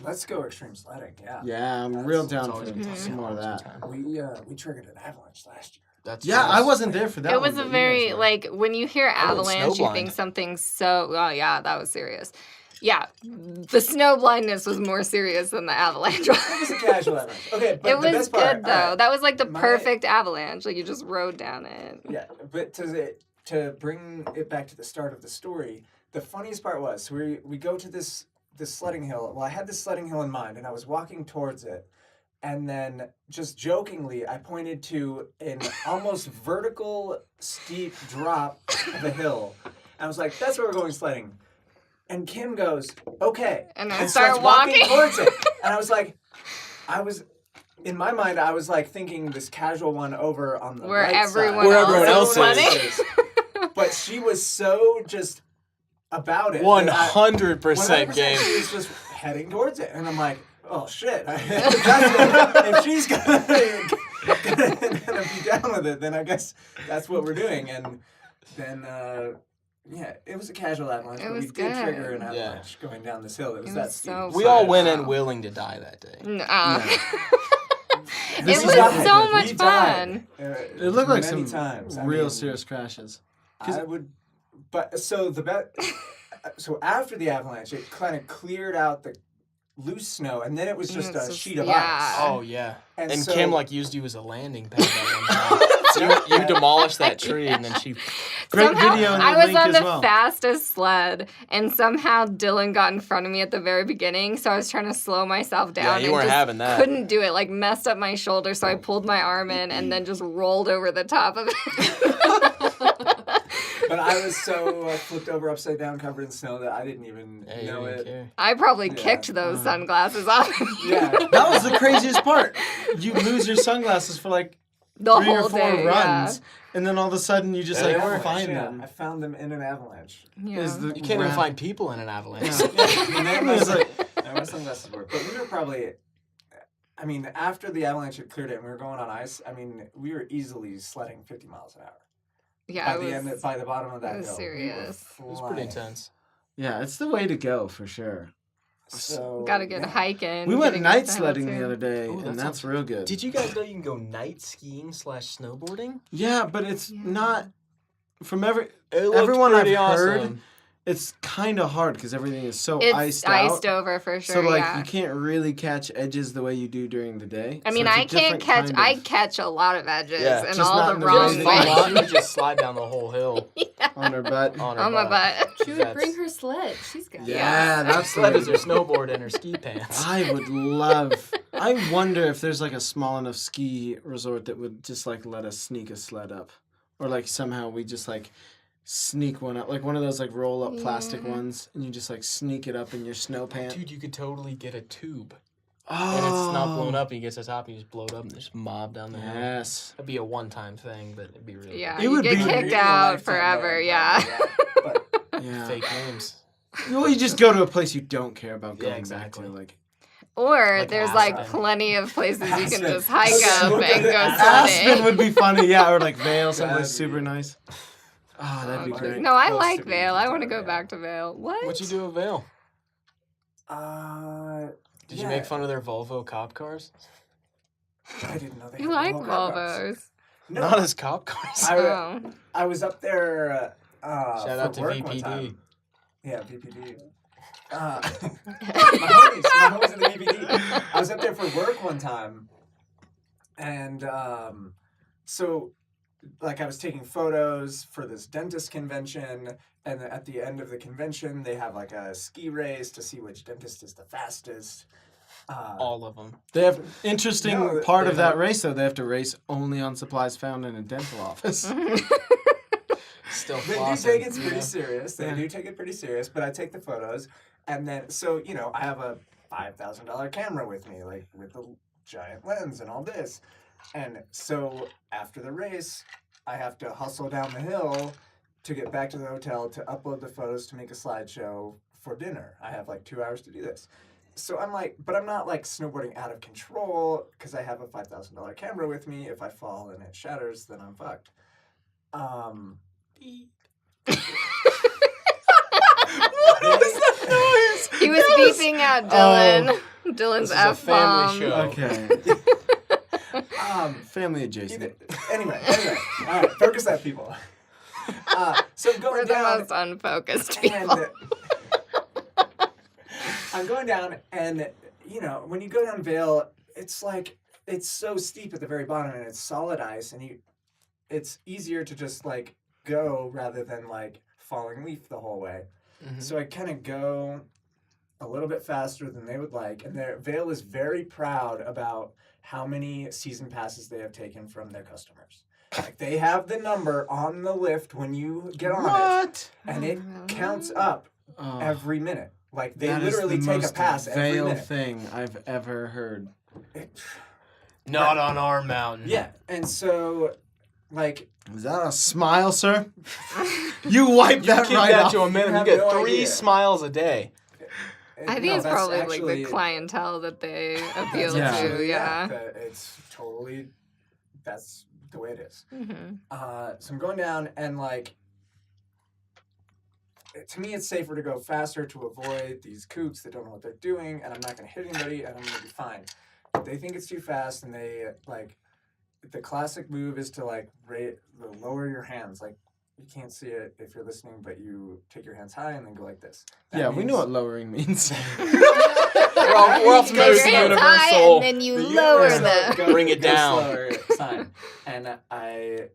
Let's go extreme sledding. Yeah. Yeah, I'm real down for some more of that. We triggered an avalanche last year. I wasn't there for that. It was a very when you hear avalanche, you think something's so. Oh yeah, that was serious. Yeah, the snow blindness was more serious than the avalanche. It was a casual avalanche. Okay, but it the was best good part, though. Right, that was like the perfect avalanche. Like you just rode down it. Yeah, but to bring it back to the start of the story, the funniest part was we go to this sledding hill. Well, I had this sledding hill in mind, and I was walking towards it. And then, just jokingly, I pointed to an almost vertical, steep drop of a hill. I was like, that's where we're going sledding. And Kim goes, okay. And I start walking towards it. And in my mind, I was like thinking this casual one over on the where right everyone side. Where everyone else is. But she was so just about it. 100% game. She was just heading towards it. And I'm like, oh shit! If she's gonna be down with it, then I guess that's what we're doing. And then, it was a casual avalanche. But we did trigger an avalanche going down this hill. It was that steep. We all went in willing to die that day. It was so much fun. It looked like some real serious crashes. So after the avalanche, it kind of cleared out the loose snow, and then it was just a sheet of ice. Oh, yeah. And so, Kim, used you as a landing pad that one time. you demolished that tree, and then she... Great video in the I was link on the well. fastest sled, and somehow Dylan got in front of me at the very beginning, so I was trying to slow myself down. Yeah, you weren't having that. Couldn't do it, messed up my shoulder, so I pulled my arm in and then just rolled over the top of it. But I was so flipped over upside down covered in snow that I didn't even know it. Care. I probably kicked those sunglasses off. Yeah. That was the craziest part. You lose your sunglasses for the 3 whole or 4 day, runs, and then all of a sudden you just find them. I found them in an avalanche. Yeah. You can't even find people in an avalanche. My sunglasses work. But we were probably... after the avalanche had cleared it and we were going on ice, we were easily sledding 50 miles an hour. Yeah, by the bottom of that hill. Serious. It was pretty intense. Yeah, it's the way to go for sure. So gotta get hiking. We went night sledding the other day, and that's real good. Did you guys know you can go night skiing / snowboarding? Yeah, but it's not from everyone I've heard. It's kind of hard because everything is so iced out. It's iced over for sure. So you can't really catch edges the way you do during the day. I can't catch. I catch a lot of edges and all the wrong ways. She would just slide down the whole hill on her butt. On my butt. She would bring her sled. She's got it. Yeah, that's sled is her snowboard and her ski pants. I would love. I wonder if there's a small enough ski resort that would just let us sneak a sled up, or somehow we just sneak one up, one of those roll up plastic ones, and you just sneak it up in your snow pants. Dude, you could totally get a tube. Oh. And it's not blown up, and you get to the top, and you just blow it up, and there's mob down there. Yes. That'd be a one-time thing, but it'd be really Yeah, good. you get kicked out forever, yeah. Fake names. Well, you just go to a place you don't care about going exactly. back to, Or there's plenty of places you can just hike up and go sledding. Aspen would be funny, yeah, or Vail, someplace super nice. Oh, that'd be great. No, I like Vail. I want to go back to Vail. What? What'd you do at Vail? Did you make fun of their Volvo cop cars? I didn't know they You like Volvos. No. Not as cop cars. I was up there shout out to VPD. Yeah, VPD. My homies in the VPD. I was up there for work one time, and so... I was taking photos for this dentist convention, and at the end of the convention, they have a ski race to see which dentist is the fastest. All of them. They have interesting part of that race, though. They have to race only on supplies found in a dental office. Still They do take it pretty serious. They do take it pretty serious, but I take the photos, and then, I have a $5,000 camera with me, with the giant lens and all this. And so after the race, I have to hustle down the hill to get back to the hotel to upload the photos to make a slideshow for dinner. I have 2 hours to do this. So I'm but I'm not snowboarding out of control because I have a $5,000 camera with me. If I fall and it shatters, then I'm fucked. He was beeping out Dylan. Dylan's This is a F-bomb. family show. Okay. Family adjacent. Anyway. All right, focus that, people. So I'm We're going the down. most unfocused people. And I'm going down, and when you go down Vail, it's like it's so steep at the very bottom, and it's solid ice, and it's easier to just like go rather than like falling leaf the whole way. Mm-hmm. So I kind of go a little bit faster than they would like, and Vail is very proud about how many season passes they have taken from their customers. Like they have the number on the lift when you get on it, and it counts up every minute. Like they That is literally the take a most pass every Vail minute. thing I've ever heard. Not on our mountain. Yeah, and so like Is that a smile, sir? You wipe that Keep right that off. to a minimum. You You have get no 3 idea. smiles a day. I think no, it's that's probably actually, like the clientele that they appeal Yeah. to. Yeah. It's totally that's the way it is. Mm-hmm. So I'm going down, and like to me, it's safer to go faster to avoid these kooks that don't know what they're doing, and I'm not going to hit anybody, and I'm going to be fine. If they think it's too fast, and they like the classic move is to like lower your hands. Like you can't see it if you're listening, but you take your hands high and then go like this. That Yeah, we know means- what lowering means. We're off You go most your hands high universal. and then you The lower universal them. Bring it down. slower sign. And I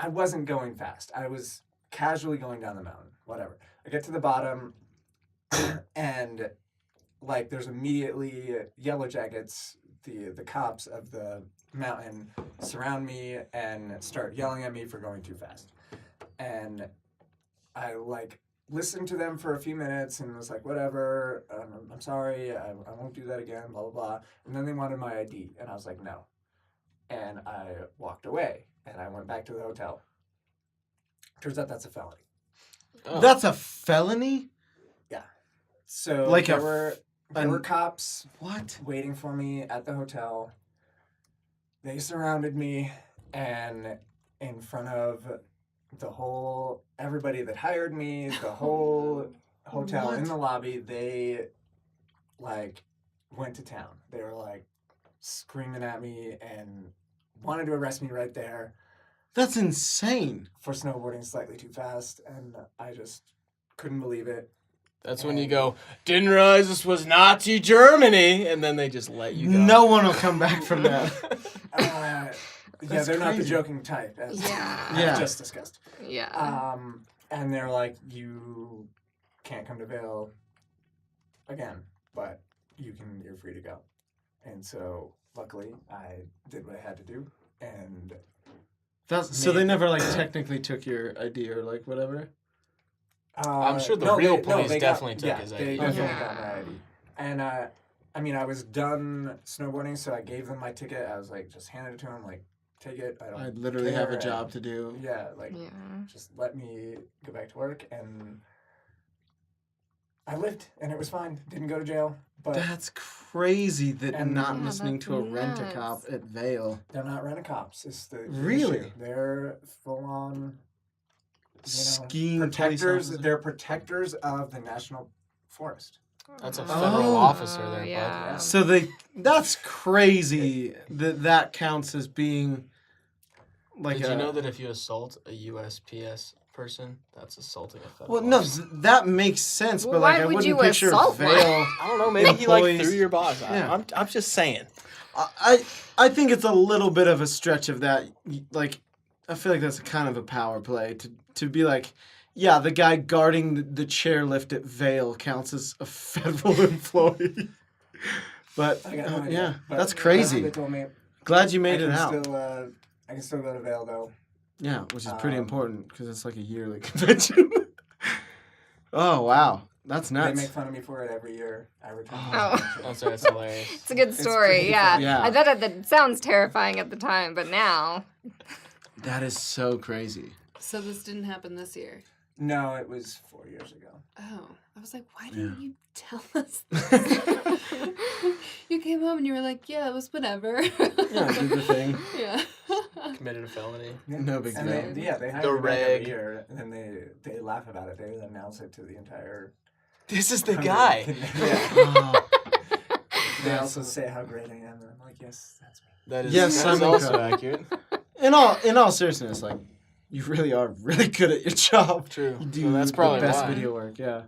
wasn't going fast. I was casually going down the mountain. Whatever. I get to the bottom, and like there's immediately Yellow Jackets, the cops of the mountain, surround me and start yelling at me for going too fast. And I like listened to them for a few minutes and was like, whatever, I'm sorry, I won't do that again, blah, blah, blah. And then they wanted my ID, and I was like, no. And I walked away, and I went back to the hotel. Turns out that's a felony. Oh. That's a felony? So Like there an- were cops What? waiting for me at the hotel. They surrounded me, and in front of everybody that hired me, the whole hotel What? in the lobby, they like went to town. They were like screaming at me and wanted to arrest me right there That's insane. for snowboarding slightly too fast, and I just couldn't believe it. That's when you go, didn't realize this was Nazi Germany, and then they just let you go. No one will come back from that. Yeah, That's they're not the crazy. joking type, as Yeah. Yeah. I've just discussed. Yeah. And they're like, you can't come to Vail again, but you're free to go. And so, luckily, I did what I had to do, and So they never like technically took your ID or like whatever? I'm sure the real police they definitely took his They ID. definitely Yeah. got my ID. And I mean, I was done snowboarding, so I gave them my ticket. I was like, just handed it to them, like, take it. I don't I literally have a care. job to do. Yeah, like, Yeah. just let me go back to work. And I lived, and it was fine. Didn't go to jail, but That's crazy that And- not Yeah, listening that's to a rent-a-cop nuts. at Vail. they're not rent-a-cops. It's the Really? issue. They're full-on Skiing protectors. police officer. They're protectors of the national forest. That's a Oh, federal officer there, bud. yeah. So that's crazy that counts as being like Did you know that if you assault a USPS person, that's assaulting a federal Well, no, officer? that makes sense, Well, but like why I would wouldn't you picture assault one? Vail. I don't know. Maybe he like Employees- threw your boss. Yeah. I'm just saying. I think it's a little bit of a stretch of that. Like, I feel like that's kind of a power play to be like, yeah, the guy guarding the chairlift at Vail counts as a federal employee. But I got no idea. yeah, But that's They crazy. told me Glad you I made it can out. I can still go to Vail, though. Yeah, which is pretty Um, important because it's like a yearly convention. Oh wow, that's They nuts. make fun of me for it every year. I return. Oh. That's hilarious. It's a good It's story. pretty Yeah. funny. Yeah. I thought that sounds terrifying at the time, but now. That is so crazy. So this didn't happen this year. No, it was 4 years ago. Oh, I was like, why didn't you tell us this? You came home and you were like, yeah, it was whatever. Yeah, did the thing. Yeah. Committed a felony. No big And deal. they hire The me back reg. every year, and then they laugh about it. They announce it to the entire This is the guy. Oh, They also say how great I am, and I'm like, yes, that's me. That is, Yes, that is I'm also incredible. accurate. in all seriousness, like you really are really good at your job. True. You do So that's probably the best why. video work. Yeah.